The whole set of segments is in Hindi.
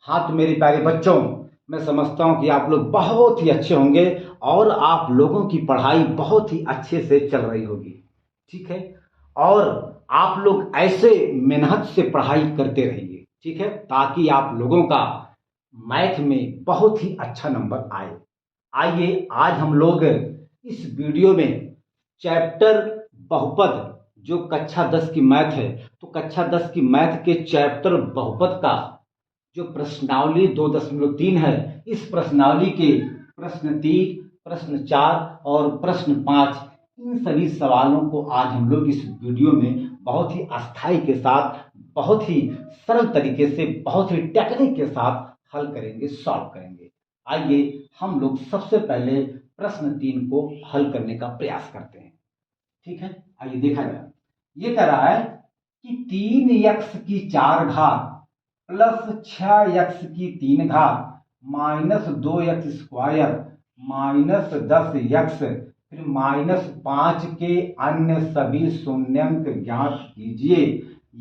हाँ तो मेरे प्यारे बच्चों, मैं समझता हूँ कि आप लोग बहुत ही अच्छे होंगे और आप लोगों की पढ़ाई बहुत ही अच्छे से चल रही होगी। ठीक है। और आप लोग ऐसे मेहनत से पढ़ाई करते रहिए, ठीक है, ताकि आप लोगों का मैथ में बहुत ही अच्छा नंबर आए। आइए आज हम लोग इस वीडियो में चैप्टर बहुपद, जो कक्षा 10 की मैथ है, तो कक्षा 10 की मैथ के चैप्टर बहुपद का जो प्रश्नावली 2.3 है, इस प्रश्नावली के प्रश्न 3, प्रश्न 4 और प्रश्न 5, इन सभी सवालों को आज हम लोग इस वीडियो में बहुत ही अस्थाई के साथ, बहुत ही सरल तरीके से, बहुत ही टेक्निक के साथ हल करेंगे, सॉल्व करेंगे। आइए हम लोग सबसे पहले प्रश्न 3 को हल करने का प्रयास करते हैं। ठीक है, आइए देखा जाए। ये कह रहा है कि 3x की 4 घात प्लस 6x की 3 घात minus 2x square minus 10x फिर माइनस 5 के अन्य सभी शून्यंक ज्ञात कीजिए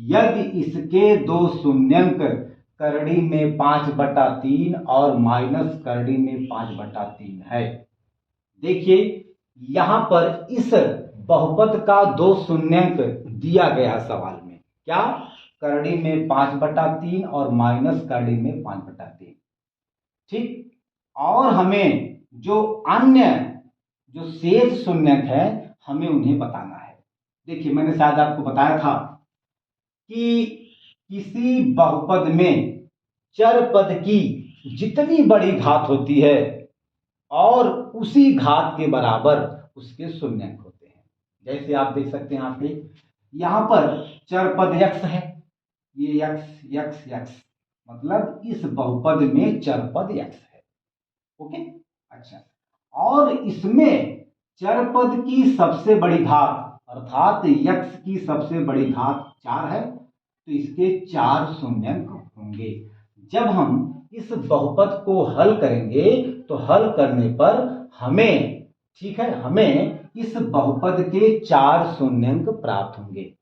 यदि इसके दो शून्यंक करड़ी में 5/3 और माइनस करड़ी में 5/3 है। देखिए यहां पर इस बहुपद का दो शून्यंक दिया गया सवाल में, क्या? करड़ी में 5/3 और माइनस करड़ी में 5/3। ठीक। और हमें जो अन्य जो शेष शून्यंक है हमें उन्हें बताना है। देखिए मैंने शायद आपको बताया था कि किसी बहुपद में चर पद की जितनी बड़ी घात होती है और उसी घात के बराबर उसके शून्यंक होते हैं। जैसे आप देख सकते हैं, आपके यहां पर चर पद x है, ये x मतलब इस बहुपद में चर पद x है। ओके, अच्छा। और इसमें चर पद की सबसे बड़ी घात अर्थात x की सबसे बड़ी घात 4 है, तो इसके 4 शून्यंक होंगे। जब हम इस बहुपद को हल करेंगे तो हल करने पर हमें, ठीक है, हमें इस बहुपद के 4 शून्यंक प्राप्त होंगे।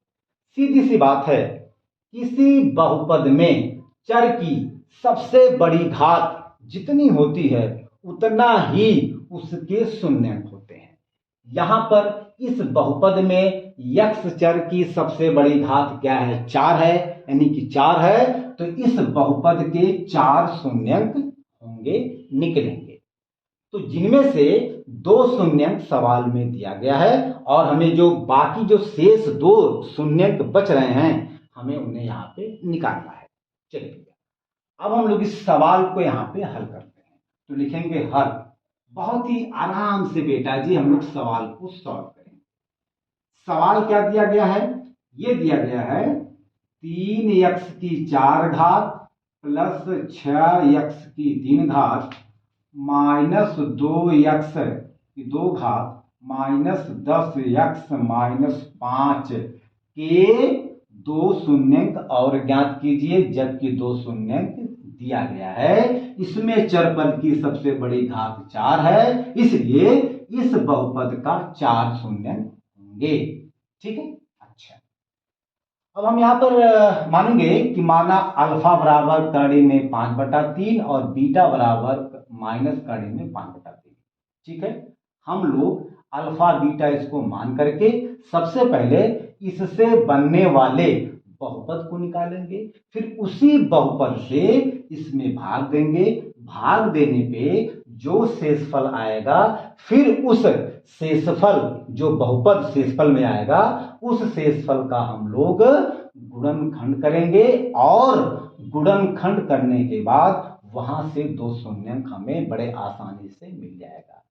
सीधी सी बात है, किसी बहुपद में चर की सबसे बड़ी घात जितनी होती है उतना ही उसके शून्यंक होते हैं। यहां पर इस बहुपद में x चर की सबसे बड़ी घात क्या है? 4 है, यानी कि 4 है, तो इस बहुपद के 4 शून्यंक होंगे, निकलेंगे। तो जिनमें से दो शून्यंक सवाल में दिया गया है और हमें जो बाकी जो शेष दो शून्यंक बच रहे हैं हमें उन्हें यहां पे निकालना है। चलिए अब हम लोग इस सवाल को यहां पे हल करते हैं। तो लिखेंगे हल। बहुत ही आराम से बेटा जी हम लोग सवाल को सॉल्व करेंगे। सवाल क्या दिया गया है? ये दिया गया है 3x की 4 घात प्लस 6x की 3 घात माइनस 2x की 2 घात माइनस 10x माइनस 5 के दो शून्यंक और ज्ञात कीजिए, जबकि दो शून्यंक दिया गया है। इसमें चरपद की सबसे बड़ी घात 4 है, इसलिए इस बहुपद का 4 शून्यंक होंगे। ठीक है, अच्छा। अब हम यहां पर मानेंगे कि माना अल्फा बराबर करड़ी में 5/3 और बीटा बराबर माइनस करड़ी में 5/3। ठीक है, हम लोग अल्फा बीटा इसको मान करके सबसे पहले इससे बनने वाले बहुपद को निकालेंगे, फिर उसी बहुपद से इसमें भाग देंगे। भाग देने पे जो शेषफल आएगा फिर उस शेषफल जो बहुपद शेषफल में आएगा उस शेषफल का हम लोग गुणनखंड करेंगे और गुणनखंड करने के बाद वहां से दो शून्यंक हमें बड़े आसानी से मिल जाएगा।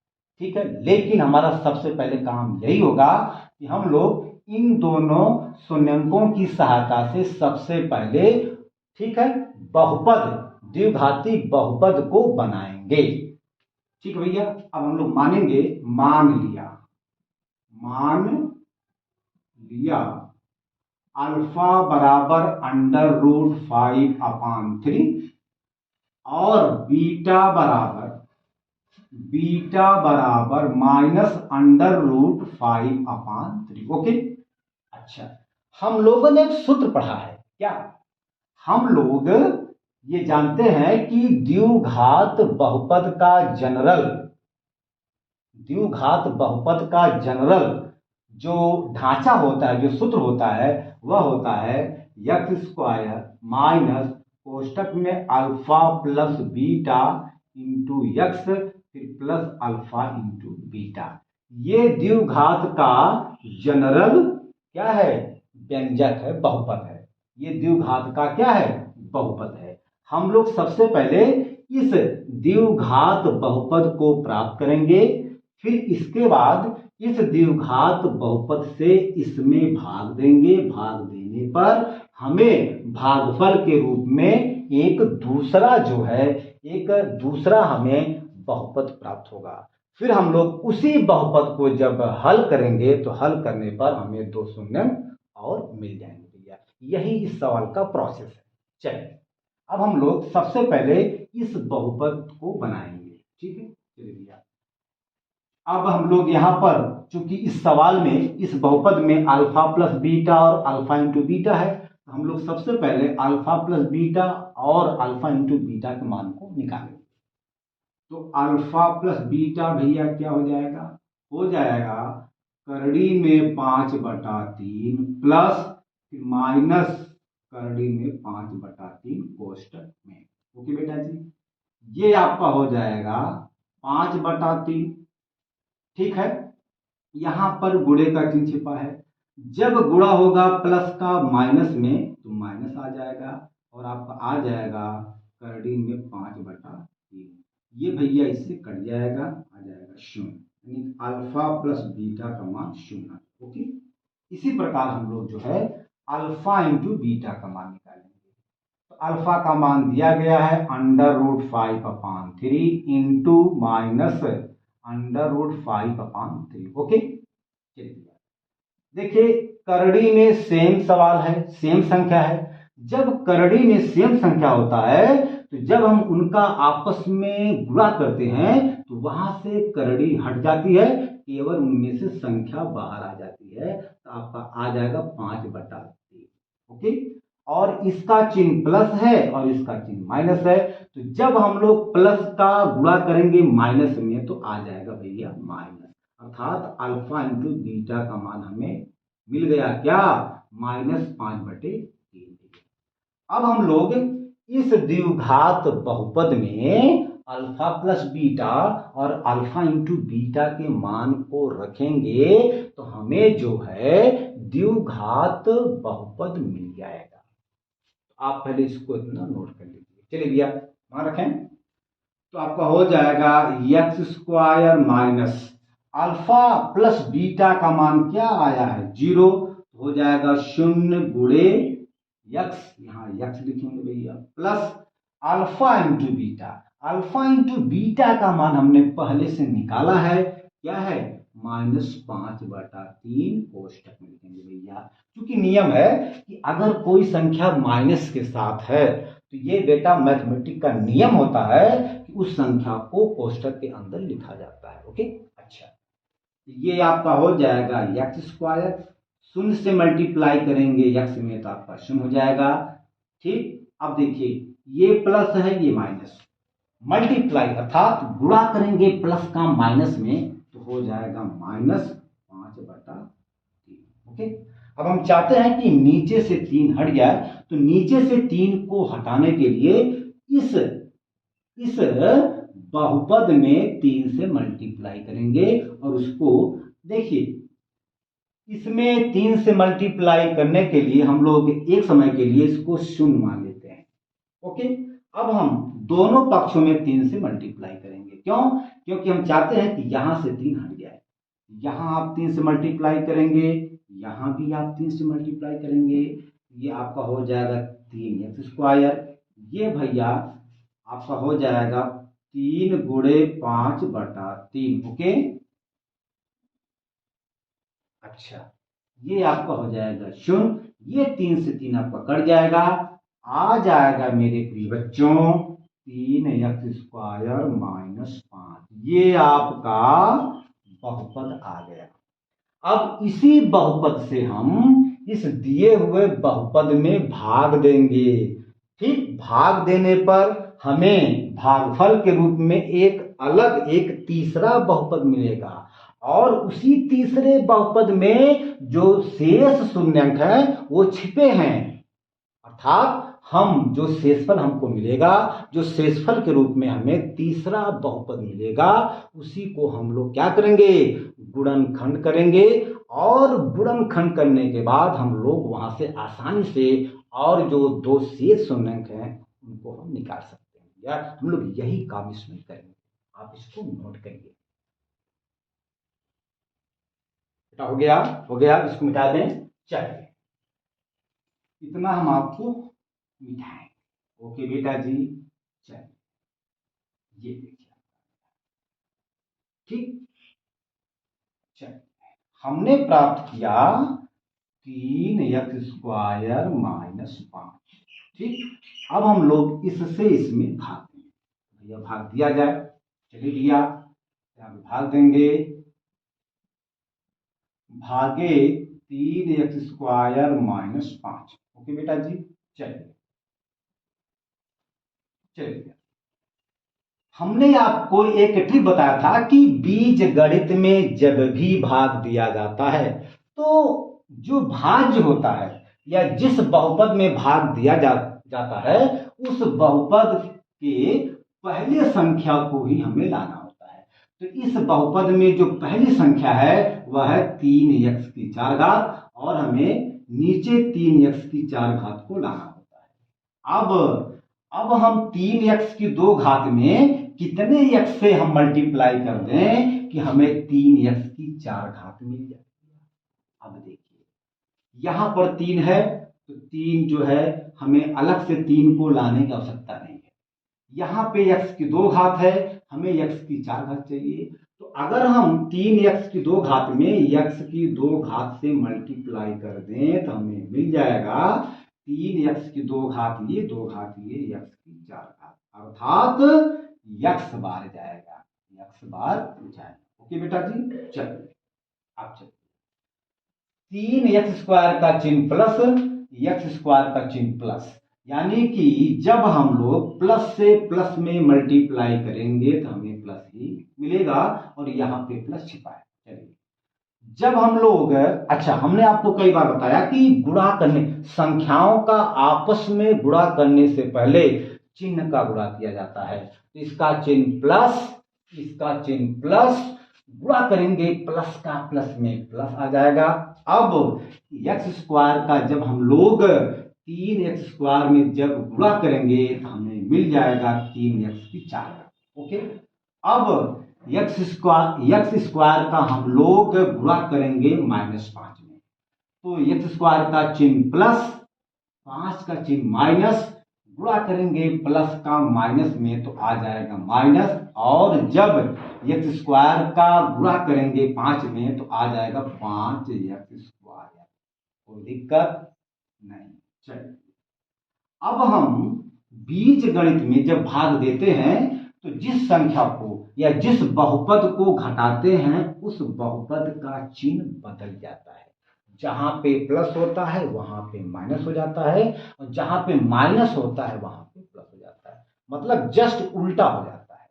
ठीक है, लेकिन हमारा सबसे पहले काम यही होगा कि हम लोग इन दोनों शून्यंकों की सहायता से सबसे पहले, ठीक है, बहुपद, द्विघाती बहुपद को बनाएंगे। ठीक है भैया, अब हम लोग मानेंगे, मान लिया अल्फा बराबर √5/3 और बीटा बराबर माइनस √5/3। ओके, अच्छा। हम लोगों ने एक सूत्र पढ़ा है, क्या? हम लोग ये जानते हैं कि द्विघात बहुपद का जनरल, द्विघात बहुपद का जनरल जो ढांचा होता है, जो सूत्र होता है, वह होता है एक्स स्क्वायर माइनस कोष्टक में alpha plus beta into x फिर प्लस अल्फा इंटू बीटा। ये द्विघात का जनरल क्या है, व्यंजक है, बहुपद है। ये द्विघात का क्या है, बहुपद है। हम लोग सबसे पहले इस द्विघात बहुपद को प्राप्त करेंगे, फिर इसके बाद इस द्विघात बहुपद से इसमें भाग देंगे। भाग देने पर हमें भागफल के रूप में एक दूसरा जो है, एक दूसरा हमें बहुपद प्राप्त होगा। फिर हम लोग उसी बहुपद को जब हल करेंगे तो हल करने पर हमें 2 शून्य और मिल जाएंगे भैया। यही इस सवाल का प्रोसेस है। चलिए अब हम लोग सबसे पहले इस बहुपद को बनाएंगे। ठीक है, चलिए भैया अब हम लोग यहाँ पर चूंकि इस सवाल में इस बहुपद में अल्फा प्लस बीटा और अल्फा इंटू बीटा है, तो हम लोग सबसे पहले अल्फा प्लस बीटा और अल्फा इंटू बीटा के मान को निकालेंगे। तो अल्फा प्लस बीटा भैया क्या हो जाएगा, हो जाएगा करड़ी में 5/3 प्लस फिर माइनस करड़ी में 5/3 कोष्टक में। ओके बेटा जी, ये आपका हो जाएगा 5/3। ठीक है, यहां पर गुणे का चिन्ह छिपा है। जब गुणा होगा प्लस का माइनस में तो माइनस आ जाएगा और आपका आ जाएगा करड़ी में 5/3। ये भैया इससे कट जाएगा, आ जाएगा 0, यानी अल्फा प्लस बीटा का मान 0। ओके, इसी प्रकार हम लोग जो है अल्फा इंटू बीटा का मान निकालेंगे। तो अल्फा का मान दिया गया है √5/3 इंटू माइनस √5/3। ओके, चलिए देखिए करड़ी में सेम सवाल है, सेम संख्या है। जब करड़ी में सेम संख्या होता है तो जब हम उनका आपस में गुणा करते हैं तो वहां से करड़ी हट जाती है, केवल उनमें से संख्या बाहर आ जाती है, तो आपका आ जाएगा 5/3। ओके, और इसका चिन्ह प्लस है और इसका चिन्ह माइनस है, तो जब हम लोग प्लस का गुणा करेंगे माइनस में तो आ जाएगा भैया माइनस, अर्थात अल्फा इंटू बीटा का मान हमें मिल गया क्या, -5/3। अब हम लोग इस द्विघात बहुपद में अल्फा प्लस बीटा और अल्फा इंटू बीटा के मान को रखेंगे तो हमें जो है द्विघात बहुपद मिल जाएगा। आप पहले इसको इतना नोट कर लीजिए। चलिए भैया वहां रखें, तो आपका हो जाएगा x square minus alpha plus beta का मान क्या आया है 0, हो जाएगा 0 गुणे यक्स, यहाँ यक्स लिखेंगे भैया, plus alpha into beta. Alpha into beta का मान हमने पहले से निकाला है, क्या है -5/3 कोष्टक में लिखेंगे भैया। क्योंकि नियम है कि अगर कोई संख्या माइनस के साथ है तो ये बेटा मैथमेटिक का नियम होता है कि उस संख्या को कोष्टक के अंदर लिखा जाता है। ओके, अच्छा, ये आपका हो जाएगा एक्स स्क्वायर, 0 से मल्टीप्लाई करेंगे एक्स में तो आपका 0 हो जाएगा। ठीक, अब देखिए ये प्लस है ये माइनस, मल्टीप्लाई अर्थात गुणा करेंगे प्लस का माइनस में तो हो जाएगा -5/3। ओके, अब हम चाहते हैं कि नीचे से 3 हट जाए, तो नीचे से 3 को हटाने के लिए इस बहुपद में 3 से मल्टीप्लाई करेंगे और उसको देखिए, इसमें 3 से मल्टीप्लाई करने के लिए हम लोग एक समय के लिए इसको 0 मान लेते हैं। ओके, अब हम दोनों पक्षों में 3 से मल्टीप्लाई करेंगे। क्यों? क्योंकि हम चाहते हैं कि यहां से 3 हट जाए। यहां आप 3 से मल्टीप्लाई करेंगे, यहां भी आप 3 से मल्टीप्लाई करेंगे, ये आपका हो जाएगा 3x स्क्वायर। ये भैया आपका हो जाएगा 3 गुणे 5/3। ओके, अच्छा, ये आपका हो जाएगा 0, ये 3 से 3 आपका कट जाएगा, आ जाएगा मेरे प्रिय बच्चों 3x स्क्वायर -5। ये आपका बहुपद आ गया। अब इसी बहुपद से हम इस दिए हुए बहुपद में भाग देंगे। ठीक भाग देने पर हमें भागफल के रूप में एक तीसरा बहुपद मिलेगा और उसी तीसरे बहुपद में जो शेष शून्यंक है वो छिपे हैं। अर्थात हम जो शेषफल हमको मिलेगा, जो शेषफल के रूप में हमें तीसरा बहुपद मिलेगा, उसी को हम लोग क्या करेंगे, गुणनखंड करेंगे। और गुणनखंड करने के बाद हम लोग वहां से आसानी से और जो दो शेष शून्यंक हैं उनको हम निकाल सकते हैं। या हम लोग यही काम इसमें करेंगे, आप इसको नोट करिए। बेटा हो गया, इसको मिटा दें। चलिए इतना हम आपको मिठाएंगे। ओके बेटा जी, चलिए ये देखिए, ठीक। चलिए हमने प्राप्त किया 3x² - 5। ठीक, अब हम लोग इससे इसमें भाग देंगे। भैया भाग दिया जाए। चलिए भैया यहाँ भाग देंगे, भागे 3x² - 5। ओके बेटा जी, चलिए चलिए हमने आपको एक ट्रिक बताया था कि बीज गणित में जब भी भाग दिया जाता है तो जो भाज्य होता है या जिस बहुपद में भाग दिया जाता है उस बहुपद के पहले संख्या को ही हमें लाना होता है। तो इस बहुपद में जो पहली संख्या है वह है 3x⁴ और हमें नीचे 3x⁴ को लाना होता है। अब हम 3x² में कितने x से हम मल्टीप्लाई कर दें कि हमें 3x⁴ मिल जाए। अब देखिए यहां पर 3 है तो 3 जो है हमें अलग से 3 को लाने की आवश्यकता नहीं है। यहां पे x⁴ है, हमें x⁴ चाहिए। तो अगर हम 3x² में x⁴ से मल्टीप्लाई कर दें तो हमें मिल जाएगा 3x² ये 2 घात ये x⁴ अर्थात x बार जाएगा, x बार जाएगा। ओके बेटा जी, चलिए आप चलिए 3x² का चिन्ह प्लस x² का चिन्ह प्लस, यानी कि जब हम लोग प्लस से प्लस में मल्टीप्लाई करेंगे तो हमें प्लस ही मिलेगा और यहाँ पे प्लस छिपा है। चलिए जब हम लोग, अच्छा हमने आपको कई बार बताया कि गुणा करने, संख्याओं का आपस में गुणा करने से पहले चिन्ह का गुणा किया जाता है। तो इसका चिन्ह प्लस, इसका चिन्ह प्लस, गुणा करेंगे प्लस का प्लस में प्लस आ जाएगा। अब x² का जब हम लोग 3x² में जब गुणा करेंगे तो हमें मिल जाएगा 3x⁴। ओके, अब x² का हम लोग गुणा करेंगे -5 में, तो x² का चिन्ह प्लस, 5 का चिन्ह माइनस, गुणा करेंगे प्लस का माइनस में तो आ जाएगा माइनस, और जब x² का गुणा करेंगे 5 में तो आ जाएगा 5x²। कोई दिक्कत नहीं। चलिए अब हम बीज गणित में जब भाग देते हैं तो जिस संख्या को या जिस बहुपद को घटाते हैं उस बहुपद का चिन्ह बदल जाता है। जहां पे प्लस होता है वहां पे माइनस हो जाता है और जहां पे माइनस होता है वहां पे प्लस हो जाता है, मतलब जस्ट उल्टा हो जाता है।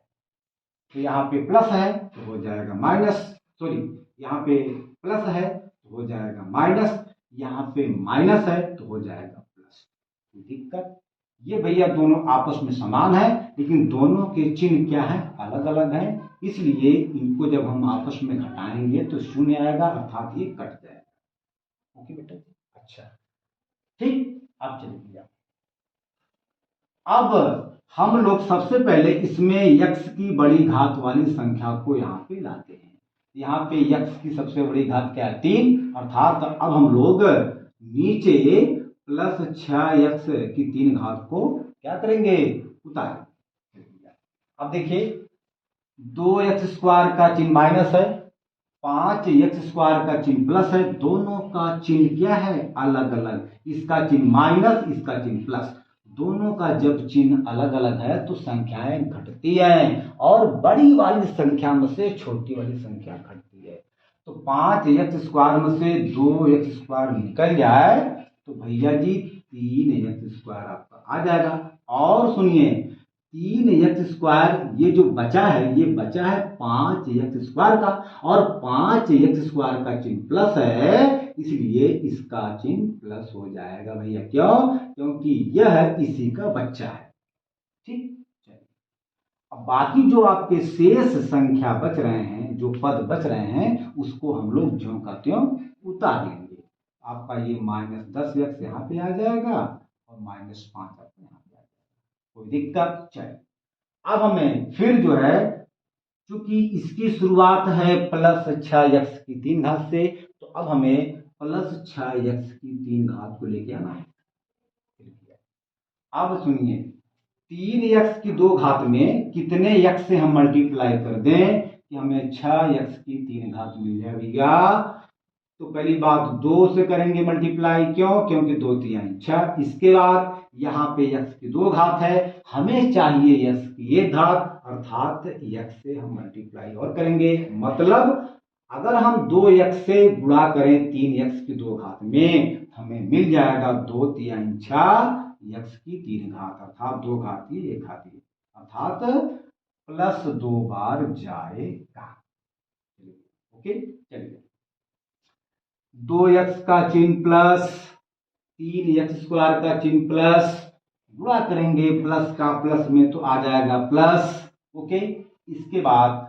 तो यहाँ पे प्लस है तो हो जाएगा माइनस, सॉरी यहाँ पे प्लस है तो हो जाएगा माइनस, यहाँ पे माइनस है तो हो जाएगा प्लस। दिक्कत ये भैया दोनों आपस में समान है लेकिन दोनों के चिन्ह क्या है, अलग अलग है, इसलिए इनको जब हम आपस में घटाएंगे तो शून्य आएगा अर्थात ये कट जाएगा। ओके बेटा, अच्छा ठीक। अब चलिए अब हम लोग सबसे पहले इसमें x की बड़ी घात वाली संख्या को यहाँ पे लाते हैं। यहाँ पे x की सबसे बड़ी घात क्या है, 3, अर्थात अब हम लोग नीचे प्लस 6x की 3 घात को क्या करेंगे, उतारेंगे। अब देखिए 2x² का चिन्ह माइनस है, 5x² का चिन्ह प्लस है, दोनों का चिन्ह क्या है, अलग अलग। इसका चिन्ह माइनस, इसका चिन्ह प्लस, दोनों का जब चिन्ह अलग अलग है तो संख्याएं घटती हैं और बड़ी वाली संख्या में से छोटी वाली संख्या घटती है। तो 5x² में से 2x² निकल जाए तो भैया जी 3x² आपका आ जाएगा। और सुनिए 3x² ये जो बचा है ये बचा है 5x² का, और 5x² का चिन्ह प्लस है, इसलिए इसका चिन्ह प्लस हो जाएगा भैया। क्यों? क्योंकि यह इसी का बच्चा है। ठीक, चलिए अब बाकी जो आपके शेष संख्या बच रहे हैं, जो पद बच रहे हैं, उसको हम लोग ज्यों का त्यों उतार लेंगे। आपका ये -10x यहाँ पे आ जाएगा और -5 आपको यहाँ पे आ जाएगा, कोई दिक्कत? चलिए अब हमें फिर जो है, चूंकि इसकी शुरुआत है +6x की 3 घात से, तो अब हमें +6x की 3 घात को लेके आना है। अब सुनिए 3x की 2 घात में कितने x से हम मल्टीप्लाई कर दें कि हमें 6x की 3 घात मिल जाए भैया? तो पहली बात 2 से करेंगे मल्टीप्लाई, क्यों? क्योंकि 2 3 6। इसके बाद यहाँ पे x की 2 घात है, हमें चाहिए x की 1 घात, अर्थात x से हम मल्टीप्लाई और करेंगे। मतलब अगर हम 2x से गुणा करें 3x की 2 घात में, हमें मिल जाएगा 2 3 6 x की 3 घात, अर्थात 2 घातीय 1 घातीय, अर्थात +2 बार जाएगा। ओके, चलिए 2x का चिन्ह प्लस, 3x² का चिन्ह प्लस, गुणा करेंगे प्लस का प्लस में तो आ जाएगा प्लस। ओके, इसके बाद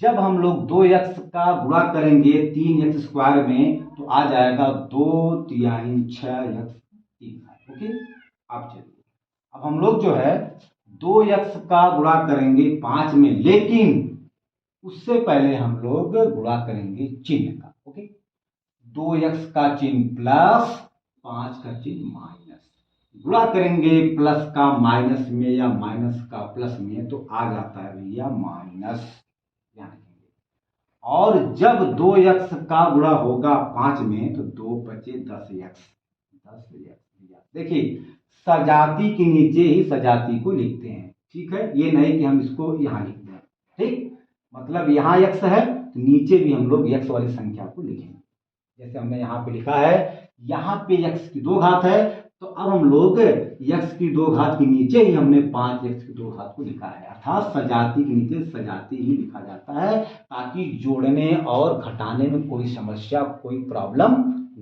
जब हम लोग 2x का गुणा करेंगे 3x² में तो आ जाएगा 2 3 6x 3। ओके, अब चलिए अब हम लोग जो है 2x का गुणा करेंगे 5 में, लेकिन उससे पहले हम लोग गुणा करेंगे चिन्ह का। ओके, 2x का चिन्ह प्लस, 5 का चिन्ह माइनस, गुणा करेंगे प्लस का माइनस में या माइनस का प्लस में तो आ जाता है भैया माइनस, ध्यान रखेंगे। और जब 2x का गुणा होगा 5 में तो 2 बचे 10x। देखिए सजाती के नीचे ही सजाती को लिखते हैं, ठीक है? ये नहीं कि हम इसको यहाँ लिख दें, ठीक? मतलब यहाँ x है तो नीचे भी हम लोग x वाली संख्या को लिखेंगे। जैसे हमने यहाँ पे लिखा है, यहाँ पे x की 2 घात है, तो अब हम लोग x की 2 घात के नीचे ही हमने 5x की 2 घात को लिखा है, अर्थात सजाती के नीचे सजाती ही लिखा जाता है, ताकि जोड़ने और घटाने में कोई समस्या, कोई प्रॉब्लम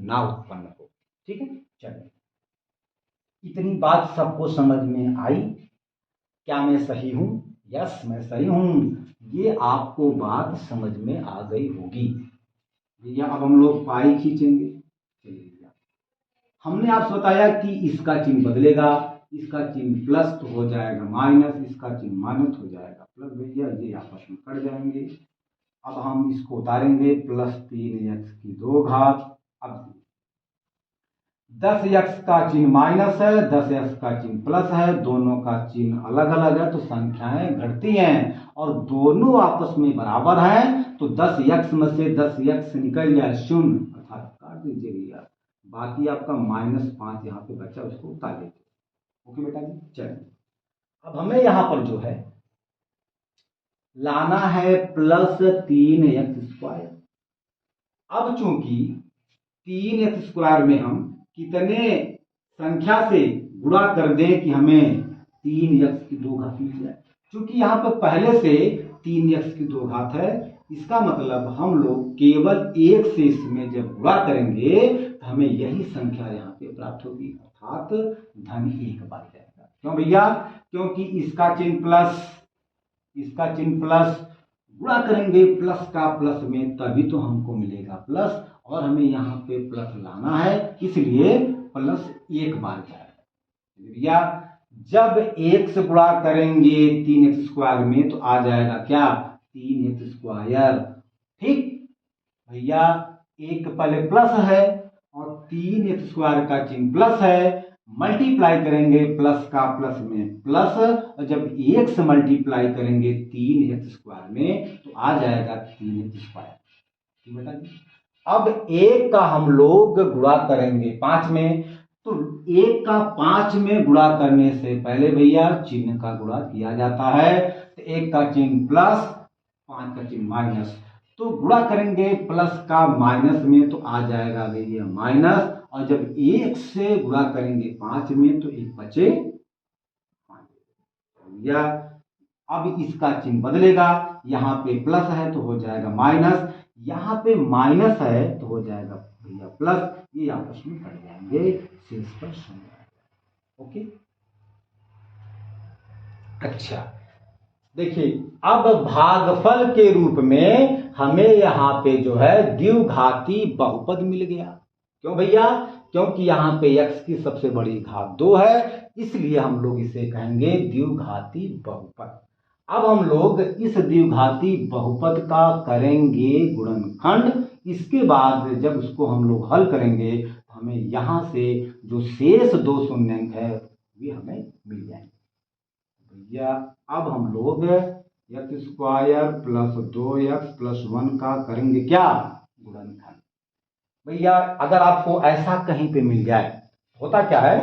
ना उत्पन्न हो। ठीक है, चलिए इतनी बात सबको समझ में आई? क्या मैं सही हूं? यस, मैं सही हूं। ये आपको बात समझ में आ गई होगी भैया। अब हम लोग पाई खींचेंगे। चलिए हमने आपसे बताया कि इसका चिन्ह बदलेगा, इसका चिन्ह प्लस तो हो जाएगा माइनस, इसका चिन्ह माइनस हो जाएगा प्लस। भैया ये आपस में कट जाएंगे। अब हम इसको उतारेंगे, +3x की 2 घात। अब 10x का चिन्ह माइनस है, 10x का चिन्ह प्लस है, दोनों का चिन्ह अलग अलग है तो संख्याएं घटती हैं, और दोनों आपस में बराबर हैं तो 10x में से 10x निकल जाए 0, अर्थात काट दीजिए भैया। बाकी आपका -5 यहाँ पे बचा, उसको उतार लीजिए। ओके बेटा जी, चलिए अब हमें यहाँ पर जो है लाना है +3x²। अब चूंकि 3x² में हम कितने संख्या से गुणा कर दें कि हमें 3x की 2 घात मिल जाए। चूंकि यहाँ पर पहले से 3x की 2 घात है, इसका मतलब हम लोग केवल 1 से इसमें जब गुणा करेंगे तो हमें यही संख्या यहाँ पे प्राप्त होगी, अर्थात -1 बन जाएगा। क्यों भैया? क्योंकि इसका चिन्ह प्लस, इसका चिन्ह प्लस, गुणा करेंगे प्लस का प्लस में तभी तो हमको मिलेगा प्लस, और हमें यहाँ पे प्लस लाना है, इसलिए +1 बार जाएगा भैया। जब 1 से गुणा करेंगे 3x² में तो आ जाएगा क्या? 3x²। ठीक भैया, 1 पहले प्लस है और 3x² का चिन्ह प्लस है, मल्टीप्लाई करेंगे प्लस का प्लस में प्लस, और जब 1 से मल्टीप्लाई करेंगे 3x² में तो आ जाएगा 3x²। ठीक बेटा जी। अब 1 का हम लोग गुणा करेंगे 5 में, तो 1 का 5 में गुणा करने से पहले भैया चिन्ह का गुणा किया जाता है, तो 1 का चिन्ह प्लस, 5 का चिन्ह माइनस, तो गुणा करेंगे प्लस का माइनस में तो आ जाएगा भैया माइनस, और जब 1 से गुणा करेंगे 5 में तो 1 बचे भैया अब इसका चिन्ह बदलेगा, यहाँ पे प्लस है तो हो जाएगा माइनस, यहाँ पे माइनस है तो हो जाएगा भैया प्लस, ये आपस में कट जाएंगे, शेष पर शून्य आएगा। ओके, अच्छा देखिए अब भागफल के रूप में हमें यहाँ पे जो है द्विघाती बहुपद मिल गया। क्यों भैया? क्योंकि यहाँ पे x की सबसे बड़ी घात 2 है, इसलिए हम लोग इसे कहेंगे द्विघाती बहुपद। अब हम लोग इस द्विघाती बहुपद का करेंगे गुणनखंड। इसके बाद जब उसको हम लोग हल करेंगे तो हमें यहाँ से जो शेष 2 शून्यंक है वे हमें मिल जाएंगे। भैया अब हम लोग x square plus 2x plus 1 का करेंगे क्या? गुणनखंड। भैया अगर आपको ऐसा कहीं पे मिल जाए, होता क्या है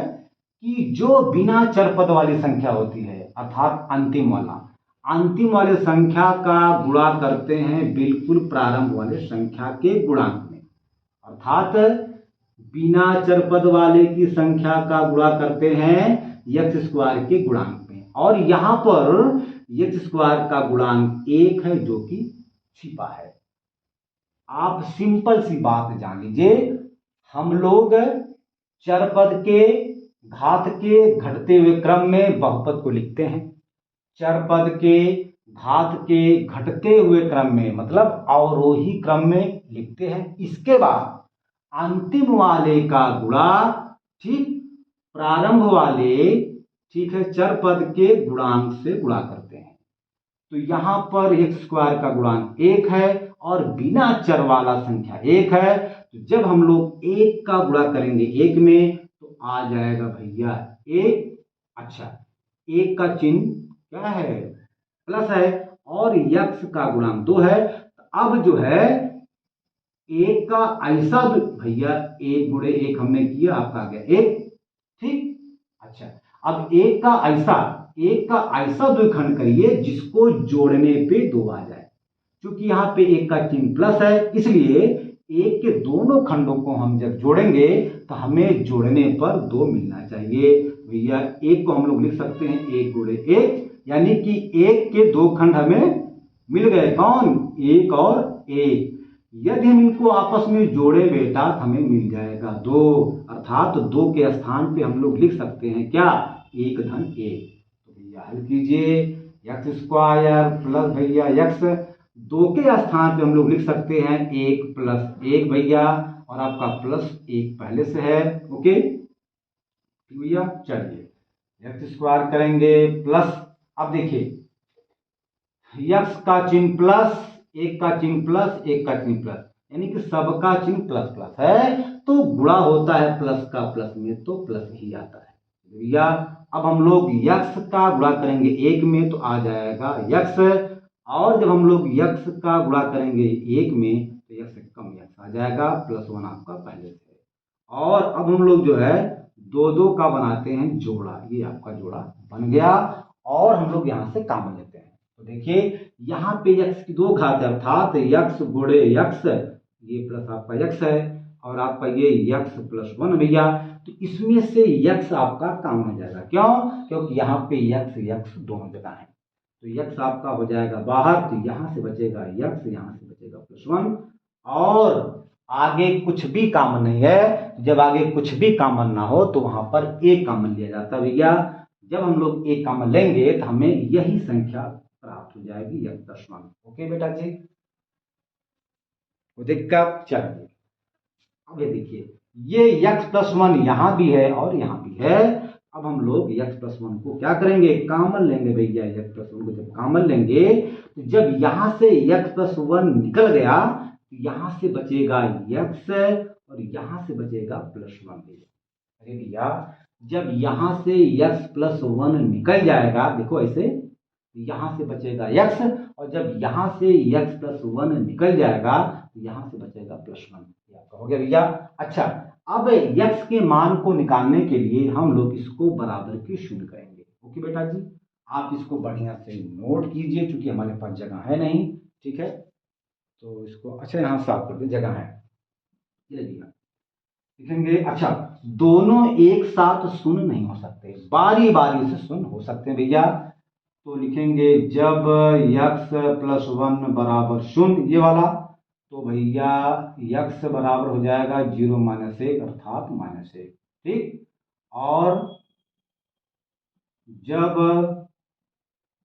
कि जो बिना चर पद वाली संख्या होती है अर्थात अंतिम वाले संख्या का गुणा करते हैं बिल्कुल प्रारंभ वाले संख्या के गुणांक में, अर्थात बिना चर पद वाले की संख्या का गुणा करते हैं x स्क्वायर के गुणांक में, और यहां पर x स्क्वायर का गुणांक 1 है जो कि छिपा है। आप सिंपल सी बात जान लीजिए, हम लोग चर पद के घात के घटते हुए क्रम में बहुपद को लिखते हैं, चर पद के घात के घटते हुए क्रम में मतलब अवरोही क्रम में लिखते हैं। इसके बाद अंतिम वाले का गुणा ठीक प्रारंभ वाले ठीक है चर पद के गुणांक से गुणा करते हैं। तो यहां पर x स्क्वायर का गुणांक 1 है और बिना चर वाला संख्या 1 है, तो जब हम लोग 1 का गुणा करेंगे 1 में तो आ जाएगा भैया 1। अच्छा 1 का चिन्ह क्या है? प्लस है, और x का गुणांक 2 है। अब जो है 1 का ऐसा भैया 1 गुणे 1 हमने किया, आपका आ गया 1, ठीक। अच्छा अब 1 का ऐसा द्विखंड करिए जिसको जोड़ने पे 2 आ जाए। क्योंकि यहाँ पे 1 का चिन्ह प्लस है, इसलिए 1 के दोनों खंडों को हम जब जोड़ेंगे तो हमें जोड़ने पर 2 मिलना चाहिए। भैया 1 को हम लोग लिख सकते हैं 1 गुणे 1, यानी कि 1 के 2 खंड हमें मिल गए, कौन? 1 और 1। यदि हम इनको आपस में जोड़े बेटा तो हमें मिल जाएगा 2, अर्थात 2 के स्थान पे हम लोग लिख सकते हैं क्या? 1 धन 1। तो भैया हल कीजिए, एक्स स्क्वायर प्लस भैया x, 2 के स्थान पे हम लोग लिख सकते हैं 1 प्लस 1 भैया, और आपका प्लस 1 पहले से है। ओके भैया चलिए एक्स स्क्वायर करेंगे प्लस, अब देखिए x का चिन्ह प्लस, 1 का चिन्ह प्लस, 1 का चिन्ह प्लस, यानी कि सबका चिन्ह प्लस प्लस है, तो गुणा होता है प्लस का प्लस में तो प्लस ही आता है भैया। अब हम लोग x का गुणा करेंगे 1 में तो आ जाएगा x, और जब हम लोग x का गुणा करेंगे 1 में तो x से कम x आ जाएगा, प्लस 1 आपका पहले से। और अब हम लोग जो है 2 का बनाते हैं जोड़ा, ये आपका जोड़ा बन गया, और हम लोग यहाँ से कॉमन लेते हैं। तो देखिए यहाँ पे x की 2 घात है, अर्थात x गुणे x, ये प्लस आपका x है और आपका ये x प्लस 1 भैया, तो इसमें से x आपका कॉमन हो जाएगा। क्यों? क्योंकि यहाँ पे x दोनों जगह है, तो x आपका हो जाएगा बाहर, तो यहाँ से बचेगा x, यहाँ से बचेगा प्लस 1, और आगे कुछ भी कॉमन नहीं है। जब आगे कुछ भी कॉमन ना हो तो वहां पर एक कॉमन लिया जाता है भैया। जब हम लोग एक कॉमन लेंगे तो हमें यही संख्या प्राप्त हो जाएगी x प्लस 1। ओके बेटा जी, वो दिक्कत चलिए अब ये देखिए ये x प्लस 1 यहाँ भी है और यहाँ भी है। अब हम लोग x प्लस 1 को क्या करेंगे? कॉमन लेंगे भैया। x प्लस 1 को जब कॉमन लेंगे तो जब यहाँ से x प्लस 1 निकल गया तो यहाँ से बचेगा x और यहाँ से बचेगा प्लस 1 भैया। अरे भैया जब यहाँ से x प्लस 1 निकल जाएगा, देखो ऐसे, यहाँ से बचेगा x, और जब यहाँ से x प्लस 1 निकल जाएगा तो यहाँ से बचेगा प्लस 1। आपका हो गया भैया। अच्छा अब x के मान को निकालने के लिए हम लोग इसको बराबर की शून्य करेंगे। ओके बेटा जी, आप इसको बढ़िया से नोट कीजिए, क्योंकि हमारे पास जगह है नहीं, ठीक है, तो इसको अच्छा यहाँ साफ कर दे, जगह है ये भैया लिखेंगे। अच्छा दोनों एक साथ शून्य नहीं हो सकते, बारी बारी से शून्य हो सकते हैं भैया। तो लिखेंगे जब x प्लस 1 बराबर 0 ये वाला, तो भैया x बराबर हो जाएगा 0 माइनस 1 अर्थात -1, ठीक। और जब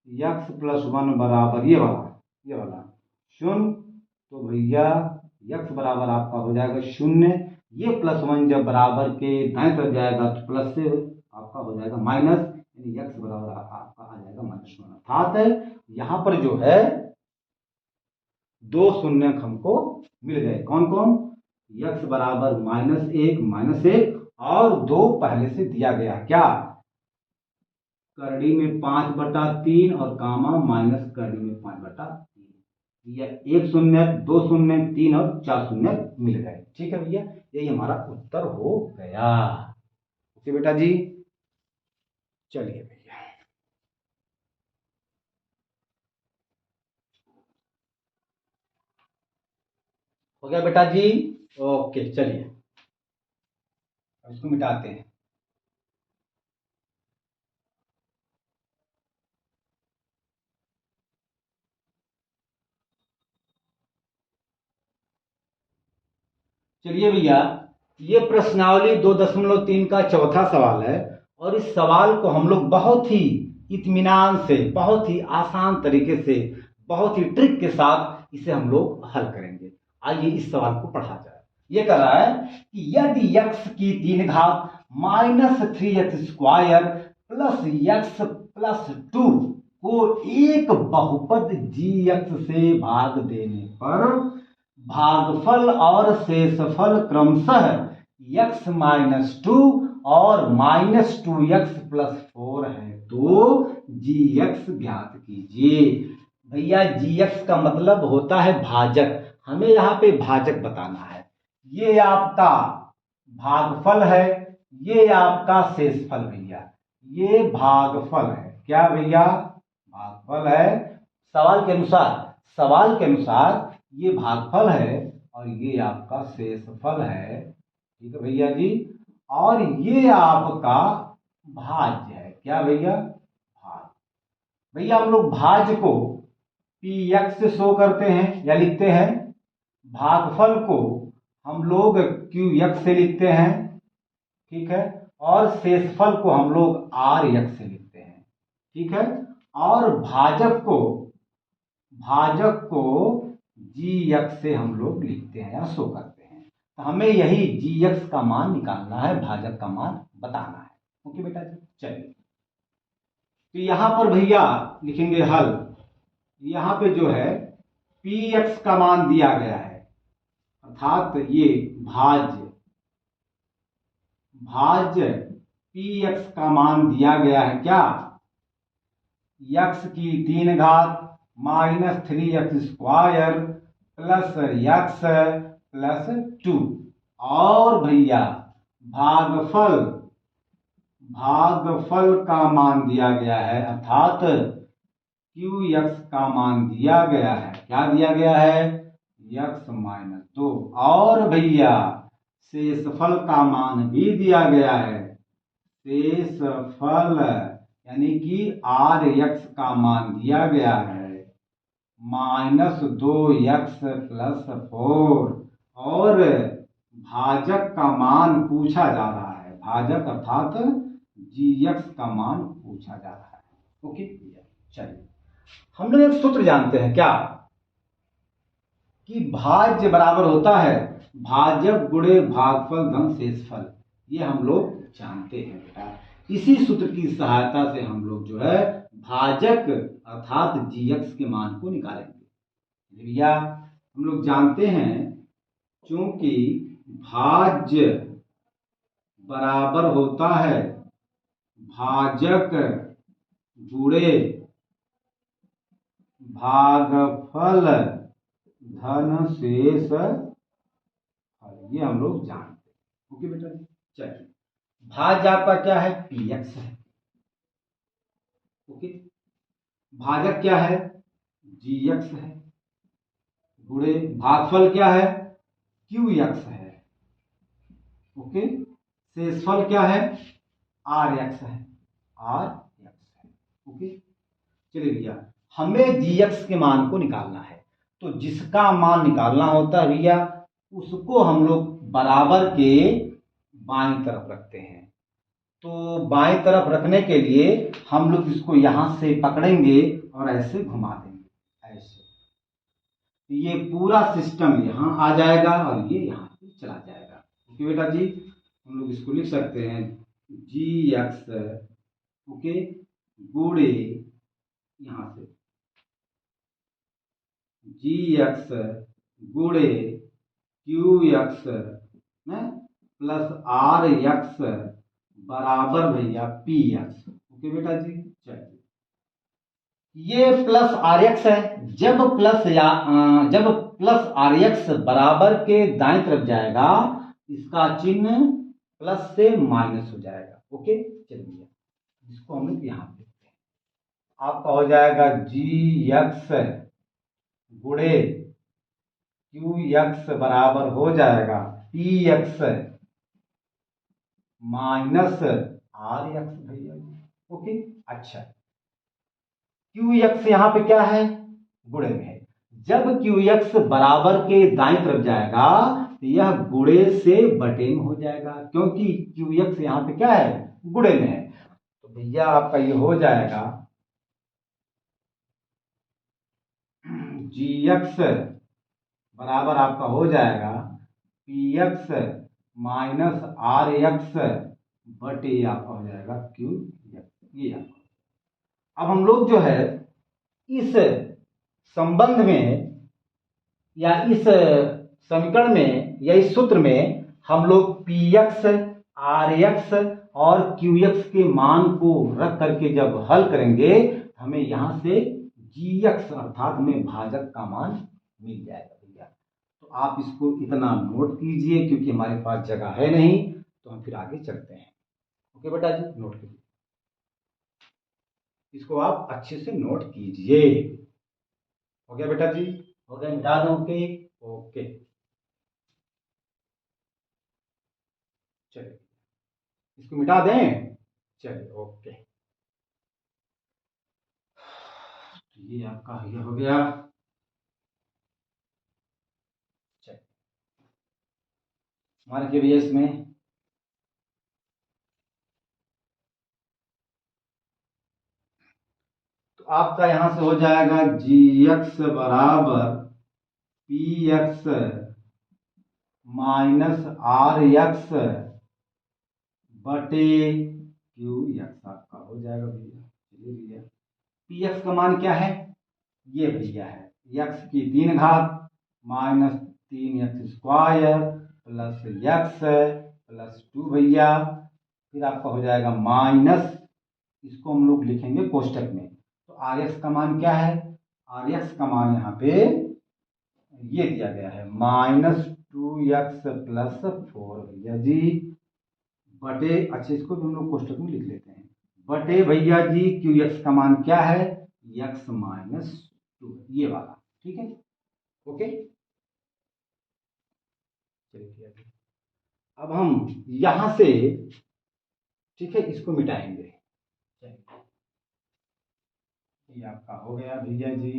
x प्लस 1 बराबर ये वाला 0, तो भैया x बराबर आपका हो जाएगा 0। ये +1 जब बराबर के दाएं तरफ जाएगा तो प्लस से आपका हो जाएगा माइनस, यानी x बराबर आपका आ जाएगा -1। अर्थात यहाँ पर जो है 2 शून्य हमको मिल गए। कौन कौन? x बराबर -1 और 2 पहले से दिया गया, क्या? करड़ी में 5/3 और गामा माइनस करड़ी में 5/3। यह 1 शून्य, 2 शून्य, 3 और 4 शून्य मिल गए। ठीक है भैया, यही हमारा उत्तर हो गया। ओके बेटा जी, चलिए भैया, हो गया बेटा जी। ओके चलिए, इसको मिटाते हैं। चलिए भैया, ये प्रश्नावली 2.3 का चौथा सवाल है, और इस सवाल को हम लोग बहुत ही इत्मीनान से, बहुत ही आसान तरीके से, बहुत ही ट्रिक के साथ इसे हम लोग हल करेंगे। आइए इस सवाल को पढ़ा जाए। ये कह रहा है कि यदि x की 3 घात -3x² प्लस x प्लस 2 को एक बहुपद gx से भाग देने पर भागफल और शेषफल क्रमशः x-2 और -2x+4 है, तो gx ज्ञात कीजिए। भैया gx का मतलब होता है भाजक, हमें यहाँ पे भाजक बताना है। ये आपका भागफल है, ये आपका शेषफल। भैया ये भागफल है, क्या भैया? भागफल है। सवाल के अनुसार ये भागफल है और ये आपका शेषफल है। ठीक है भैया जी। और ये आपका भाज्य है, क्या भैया? भाज्य। भैया हम लोग भाज्य को px से शो करते हैं या लिखते हैं, भागफल को हम लोग qx से लिखते हैं, ठीक है, और शेषफल को हम लोग rx से लिखते हैं, ठीक है। और भाजक को gx से हम लोग लिखते हैं या शो करते हैं। तो हमें यही gx का मान निकालना है, भाजक का मान बताना है। ओके बेटा जी, चलिए। तो यहां पर भैया लिखेंगे हल। यहां पे जो है px का मान दिया गया है, अर्थात ये भाज्य px का मान दिया गया है, क्या? x की 3 घात -3x² प्लस x प्लस 2, और भैया भागफल का मान दिया गया है, अर्थात qx का मान दिया गया है। क्या दिया गया है? x-2। और भैया शेषफल का मान भी दिया गया है। शेषफल यानी कि rx का मान दिया गया है -2x+4, और भाजक का मान पूछा जा रहा है। भाजक अर्थात gx का मान पूछा जा रहा है। ओके, चलिए हम लोग एक सूत्र जानते हैं, क्या? कि भाज्य बराबर होता है भाजक गुणे भागफल धन शेषफल। ये हम लोग जानते हैं बेटा। इसी सूत्र की सहायता से हम लोग जो है भाजक अर्थात gx के मान को निकालेंगे। भैया हम लोग जानते हैं, क्योंकि भाज्य बराबर होता है भाजक गुणे भागफल धन शेष, ये हम लोग जानते हैं। ओके बेटा, चलिए भाज्य आपका क्या है? px है। ओके, भाजक क्या है? gx है, गुणे भागफल क्या है? qx है। ओके, शेषफल क्या है? rx है। ओके, चलिए भैया, हमें जी एक्स के मान को निकालना है, तो जिसका मान निकालना होता है भैया उसको हम लोग बराबर के बाईं तरफ रखते हैं। तो बाईं तरफ रखने के लिए हम लोग इसको यहां से पकड़ेंगे और ऐसे घुमा देंगे, ऐसे ये पूरा सिस्टम यहाँ आ जाएगा और ये यहाँ पे चला जाएगा। ओके बेटा जी, हम लोग इसको लिख सकते हैं जी एक्स, ओके, गुणे यहाँ से जी एक्स गुणे q x plus r x बराबर भैया पी एक्स। ओके बेटा जी, चलिए ये प्लस आर एक्स है। जब प्लस आर एक्स बराबर के दाएं तरफ जाएगा इसका चिन्ह प्लस से माइनस हो जाएगा। ओके, चलिए इसको हम लोग यहां पे देखते हैं। आपका हो जाएगा जी एक्स गुणे क्यू एक्स बराबर हो जाएगा p x minus r x भैया। ओके, अच्छा क्यू एक्स यहाँ पे क्या है, गुणे में है। जब क्यू एक्स बराबर के दाईं तरफ जाएगा तो यह गुणे से बटे में हो जाएगा, क्योंकि क्यू एक्स यहाँ पे क्या है, गुणे में है। तो भैया आपका ये हो जाएगा जी एक्स बराबर आपका हो जाएगा p x minus r x बटे आपका हो जाएगा क्यू एक्स। ये आपका अब हम लोग जो है इस संबंध में या इस समीकरण में या इस सूत्र में हम लोग पी एक्स आर एक्स और क्यू एक्स के मान को रख करके जब हल करेंगे हमें यहां से जी एक्स अर्थात में भाजक का मान मिल जाएगा भैया। तो आप इसको इतना नोट कीजिए क्योंकि हमारे पास जगह है नहीं, तो हम फिर आगे चलते हैं। ओके बेटा जी, नोट कीजिए, इसको आप अच्छे से नोट कीजिए। हो गया बेटा जी, हो गया, मिटा दो। ओके ओके, चलिए इसको मिटा दें, चलिए ओके। तो ये आपका ये हो गया, चलिए मान लीजिए भैया इसमें तो आपका यहां से हो जाएगा जी एक्स बराबर p x minus r x बटे क्यू एक्स आपका हो जाएगा भैया। चलिए भैया पी एक्स का मान क्या है, ये भैया है एक्स की 3 घात minus 3x² plus x plus 2 भैया, फिर आपका हो जाएगा माइनस, इसको हम लोग लिखेंगे कोष्टक में। तो आर एक्स का मान क्या है, आर एक्स का मान यहाँ पे ये दिया गया है -2x प्लस 4 भैया जी बटे, अच्छा इसको भी हम लोग कोष्टक में लिख लेते हैं, बटे भैया जी क्यू एक्स का मान क्या है, x -2, ये वाला, ठीक है। ओके, चलिए अब हम यहां से, ठीक है, इसको मिटाएंगे। ये आपका हो गया भैया जी,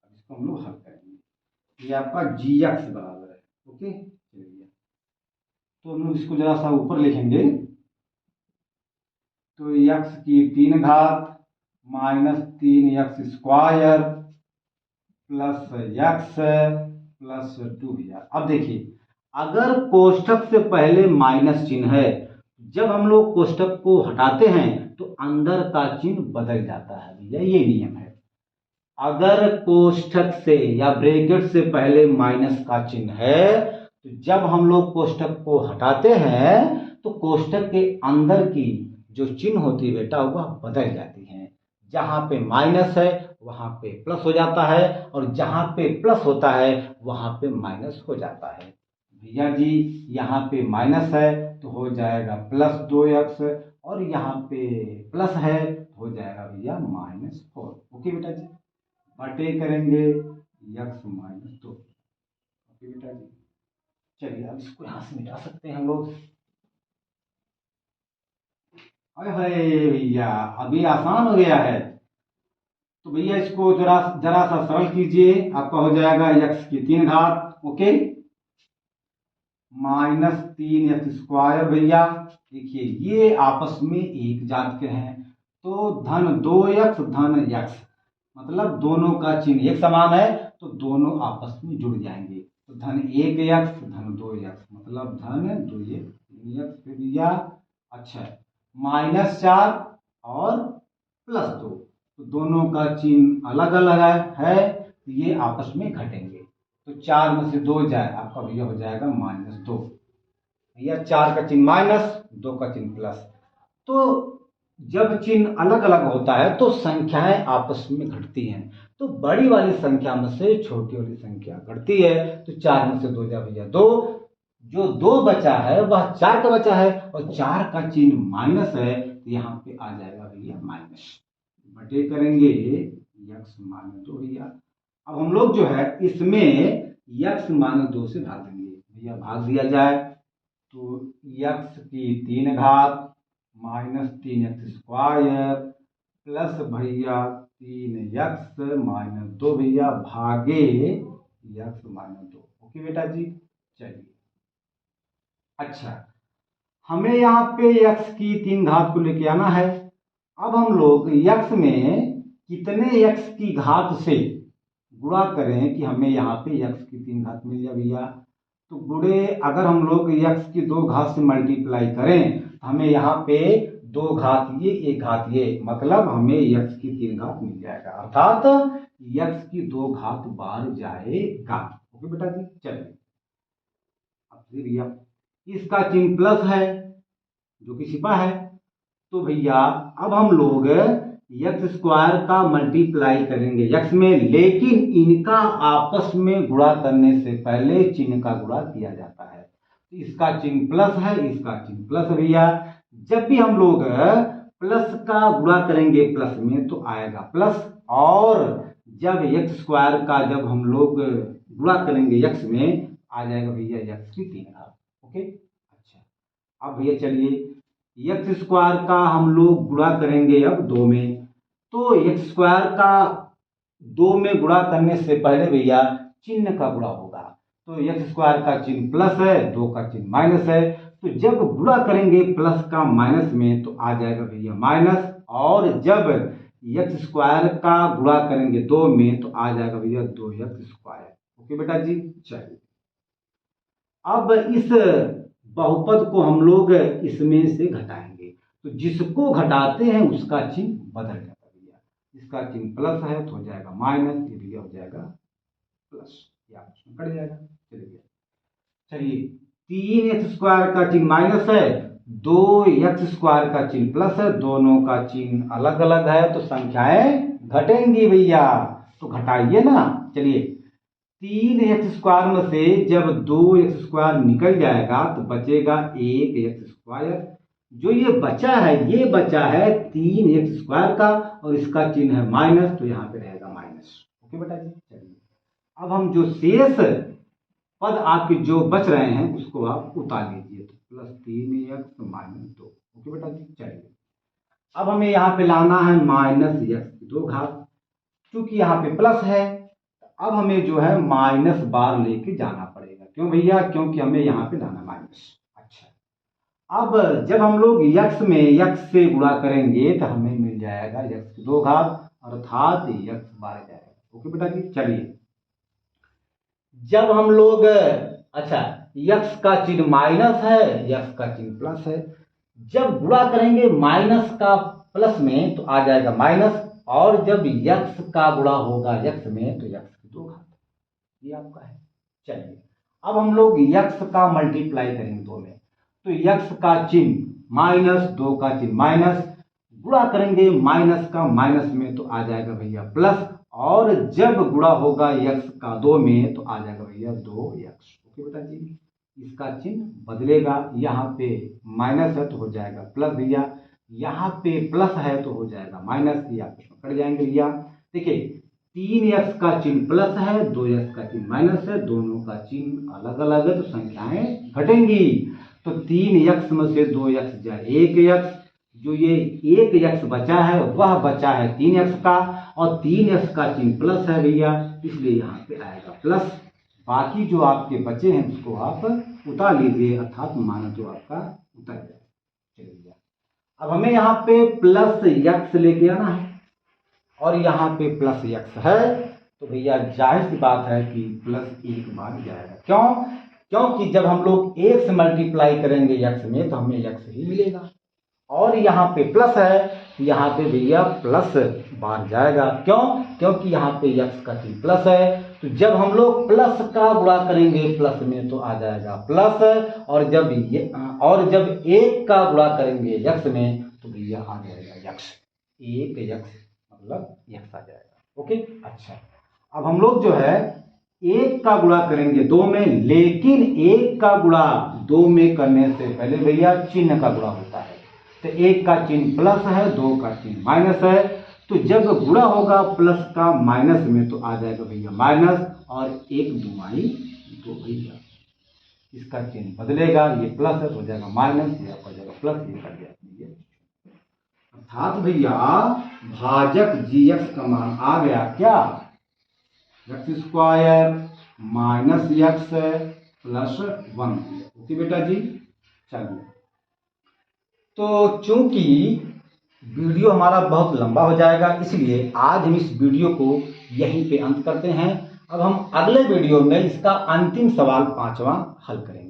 अब इसको हम लोग हल करेंगे। ये आपका जी एक्स बराबर है, ओके, चलिए तो हम लोग इसको जरा सा ऊपर लिखेंगे। तो एक्स की 3 घात minus 3x² plus x plus 2 भैया। अब देखिए अगर कोष्टक से पहले माइनस चिन्ह है, जब हम लोग कोष्टक को हटाते हैं तो अंदर का चिन्ह बदल जाता है भैया, ये नियम है। अगर कोष्टक से या ब्रैकेट से पहले माइनस का चिन्ह है तो जब हम लोग कोष्टक को हटाते हैं तो कोष्टक के अंदर की जो चिन्ह होती है बेटा वह बदल जाती है। जहां पे माइनस है वहां पे प्लस हो जाता है और जहां पे प्लस होता है वहां पे माइनस हो जाता है। भैया जी यहाँ पे माइनस है तो हो जाएगा +2x और यहाँ पे प्लस है तो हो जाएगा भैया -4। ओके बेटा जी, बटे करेंगे x -2। ओके बेटा जी, चलिए अब इसको यहाँ से मिटा सकते हैं हम लोग। अरे अरे भैया, अभी आसान हो गया है। तो भैया इसको जरा जरा सा सरल कीजिए, आपका हो जाएगा यक्स की 3 घात, ओके, -3 x² भैया। देखिए ये आपस में एक जात के हैं, तो धन 2 x धन x, मतलब दोनों का चिन्ह एक समान है, तो दोनों आपस में जुड़ जाएंगे। तो धन 1 x धन 2 x, मतलब धन 2 3 x भैया। अच्छा, -4 और +2, तो दोनों का चिन्ह अलग अलग है, तो ये आपस में घटेंगे। तो 4 में से 2 जाए, आपका भैया हो जाएगा -2 भैया। 4 का चिन्ह माइनस, 2 का चिन्ह प्लस। तो जब चिन्ह अलग अलग होता है तो संख्याएं आपस में घटती हैं। तो बड़ी वाली संख्या में से छोटी वाली संख्या घटती है। तो 4 में से 2 जाए भैया 2, जो 2 बचा है वह 4 का बचा है, और 4 का चिन्ह माइनस है, तो यहाँ पे आ जाएगा भैया माइनस, बटे करेंगे यक्स -2 भैया। अब हम लोग जो है इसमें यक्स -2 से भाग देंगे भैया, भाग दिया जाए तो यक्स की 3 घात -3 x² प्लस भैया 3 x -2 भैया भागे यक्स -2, ओके बेटा जी। चलिए, अच्छा, हमें यहाँ पे यक्स की 3 घात को लेके आना है। अब हम लोग यक्स में कितने यक्स की घात से गुणा करें कि हमें यहाँ पे यक्स की 3 घात मिल जाए भैया। तो गुणे, अगर हम लोग यक्स की 2 घात से मल्टीप्लाई करें तो हमें यहाँ पे 2 घात ये 1 घात ये, मतलब हमें यक्स की 3 घात मिल जाएगा, अर्थात यक्स की 2 घात बार जाएगा, ओके बेटा जी। चलिए, अब भैया इसका चिन्ह प्लस है जो कि छिपा है, तो भैया अब हम लोग x² का मल्टीप्लाई करेंगे यक्स में, लेकिन इनका आपस में गुणा करने से पहले चिन्ह का गुणा किया जाता है। तो इसका चिन्ह प्लस है, इसका चिन्ह प्लस भैया। जब भी हम लोग प्लस का गुणा करेंगे प्लस में तो आएगा प्लस, और जब x² का जब हम लोग गुणा करेंगे यक्स में आ जाएगा भैया यक्स की 3 घात, ओके। अच्छा, अब भैया चलिए x² का हम लोग गुणा करेंगे अब 2 में, तो x² का 2 में गुणा करने से पहले भैया चिन्ह का गुणा होगा। तो x² का चिन्ह प्लस है, 2 का चिन्ह माइनस है, तो जब गुणा करेंगे प्लस का माइनस में तो आ जाएगा भैया माइनस, और जब x² का गुणा करेंगे 2 में तो आ जाएगा भैया 2x², ओके बेटा जी। चलिए, अब इस बहुपद को हम लोग इसमें से घटाएंगे, तो जिसको घटाते हैं उसका चिन्ह बदल जाता है भैया। इसका चिन्ह प्लस है तो हो जाएगा माइनस, ये भैया हो जाएगा प्लस, या कट जाएगा। चलिए चलिए, 3x² का चिन्ह माइनस है, 2x² का चिन्ह प्लस है, दोनों का चिन्ह अलग अलग है, तो संख्याएं घटेंगी भैया, तो घटाइए ना। चलिए, 3x² में से जब 2x² निकल जाएगा तो बचेगा 1x²। जो ये बचा है, ये बचा है 3x² का, और इसका चिन्ह है माइनस, तो यहाँ पे रहेगा माइनस, ओके बेटा जी। चलिए, अब हम जो शेष पद आपके जो बच रहे हैं उसको आप उतार लीजिए, तो +3x -2, ओके बेटा जी। चलिए, अब हमें यहाँ पे लाना है -x², क्योंकि यहाँ पे प्लस है, अब हमें जो है माइनस बार लेके जाना पड़ेगा। क्यों भैया? क्योंकि हमें यहाँ पे लाना माइनस। अच्छा, अब जब हम लोग यक्स में यक्स से गुणा करेंगे तो हमें मिल जाएगा x², अर्थात यक्स बार जाएगा, ओके बेटा जी। चलिए, जब हम लोग, अच्छा, यक्स का चिन्ह माइनस है, यक्स का चिन्ह प्लस है, जब गुणा करेंगे माइनस का प्लस में तो आ जाएगा माइनस, और जब यक्स का गुणा होगा यक्स में तो यक्स की 2 घात, ये आपका है। चलिए, अब हम लोग यक्स का मल्टीप्लाई करेंगे 2 में, तो यक्स का चिन्ह माइनस, 2 का चिन्ह माइनस, गुणा करेंगे माइनस का माइनस में तो आ जाएगा भैया प्लस, और जब गुणा होगा यक्स का 2 में तो आ जाएगा भैया 2x, ओके बेटा जी। इसका चिन्ह बदलेगा, यहाँ पे माइनस है तो हो जाएगा प्लस भैया, यहाँ पे प्लस है तो हो जाएगा माइनस, ये आपस में कट जाएंगे भैया। देखिए, 3x का चिन्ह प्लस है, 2x का चिन्ह माइनस है, दोनों का चिन्ह अलग अलग है, तो संख्याएं घटेंगी। तो 3x में से 2x जाए 1x, जो ये 1x बचा है वह बचा है 3x का, और 3x का चिन्ह प्लस है भैया, इसलिए यहाँ पे आएगा प्लस। बाकी जो आपके बचे हैं उसको आप उतार लीजिए, अर्थात माना तो आपका उतर जाए। चलिए भैया, अब हमें यहाँ पे प्लस x लेके आना है, और यहाँ पे प्लस x है, तो भैया जाहिर सी बात है कि प्लस 1 बार जाएगा। क्यों? क्योंकि जब हम लोग 1 से मल्टीप्लाई करेंगे x में तो हमें x ही मिलेगा, और यहाँ पे प्लस है, यहाँ पे भैया प्लस बार जाएगा। क्यों? क्योंकि यहाँ पे x का चिन्ह प्लस है, तो जब हम लोग प्लस का गुणा करेंगे प्लस में तो आ जाएगा प्लस, और जब 1 का गुणा करेंगे x में तो भैया आ जाएगा x, 1x मतलब x आ जाएगा। ओके, अच्छा, अब हम लोग जो है 1 का गुणा करेंगे 2 में, लेकिन 1 का गुणा 2 में करने से पहले भैया चिन्ह का गुणा होता है, तो 1 का चिन्ह प्लस है, 2 का चिन्ह माइनस है, तो जब गुणा होगा प्लस का माइनस में तो आ जाएगा भैया माइनस, और 1 2 2 भैया, इसका चिन्ह बदलेगा, ये प्लस है तो हो जाएगा माइनस, ये हो जाएगा प्लस, ये कट जाएगा। अर्थात भैया भाजक gx का मान आ गया क्या, x² minus x plus 1। Okay बेटा जी, चलिए, तो चूंकि वीडियो हमारा बहुत लंबा हो जाएगा, इसलिए आज हम इस वीडियो को यहीं पे अंत करते हैं। अब हम अगले वीडियो में इसका अंतिम सवाल 5वां हल करेंगे।